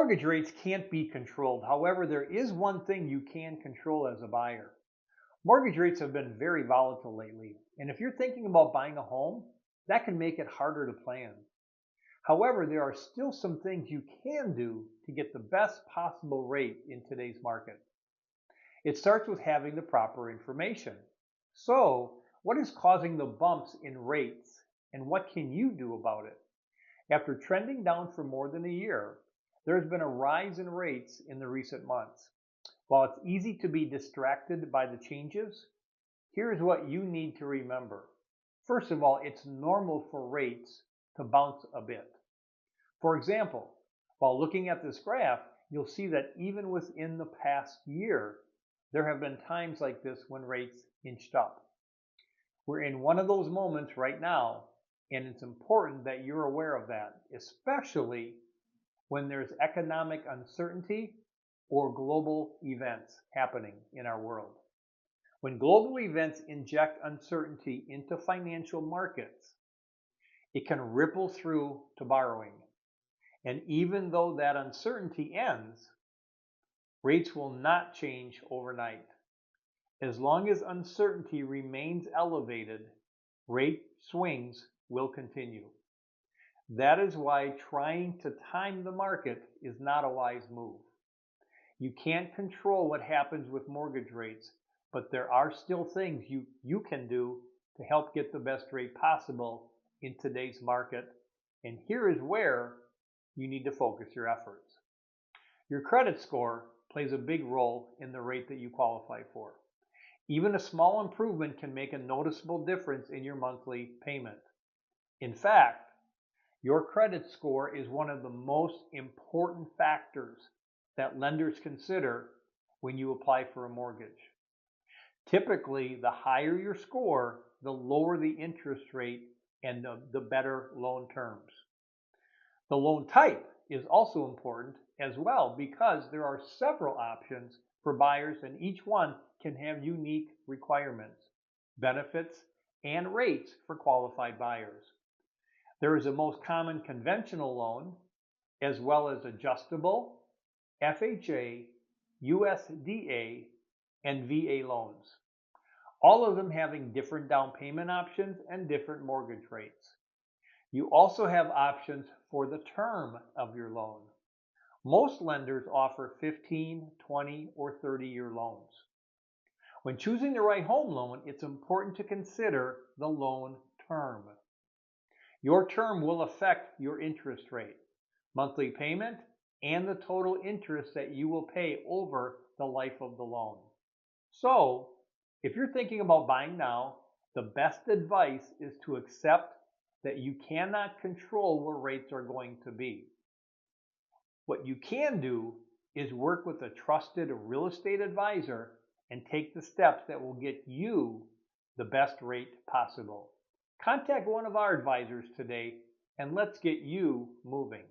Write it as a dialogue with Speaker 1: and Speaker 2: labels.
Speaker 1: Mortgage rates can't be controlled. However, there is one thing you can control as a buyer. Mortgage rates have been very volatile lately, and if you're thinking about buying a home, that can make it harder to plan. However, there are still some things you can do to get the best possible rate in today's market. It starts with having the proper information. So, what is causing the bumps in rates, and what can you do about it? After trending down for more than a year, there has been a rise in rates in the recent months. While it's easy to be distracted by the changes, here's what you need to remember. First of all, it's normal for rates to bounce a bit. For example, while looking at this graph, you'll see that even within the past year, there have been times like this when rates inched up. We're in one of those moments right now, and it's important that you're aware of that, especially when there's economic uncertainty or global events happening in our world. When global events inject uncertainty into financial markets, it can ripple through to borrowing. And even though that uncertainty ends, rates will not change overnight. As long as uncertainty remains elevated, rate swings will continue. That is why trying to time the market is not a wise move. You can't control what happens with mortgage rates, but there are still things you can do to help get the best rate possible in today's market. And here is where you need to focus your efforts. Your credit score plays a big role in the rate that you qualify for. Even a small improvement can make a noticeable difference in your monthly payment. In fact, your credit score is one of the most important factors that lenders consider when you apply for a mortgage. Typically, the higher your score, the lower the interest rate and the better loan terms. The loan type is also important as well because there are several options for buyers and each one can have unique requirements, benefits, and rates for qualified buyers. There is a most common conventional loan as well as adjustable, FHA, USDA, and VA loans. All of them having different down payment options and different mortgage rates. You also have options for the term of your loan. Most lenders offer 15, 20, or 30-year loans. When choosing the right home loan, it's important to consider the loan term. Your term will affect your interest rate, monthly payment, and the total interest that you will pay over the life of the loan. So, if you're thinking about buying now, the best advice is to accept that you cannot control where rates are going to be. What you can do is work with a trusted real estate advisor and take the steps that will get you the best rate possible. Contact one of our advisors today and let's get you moving.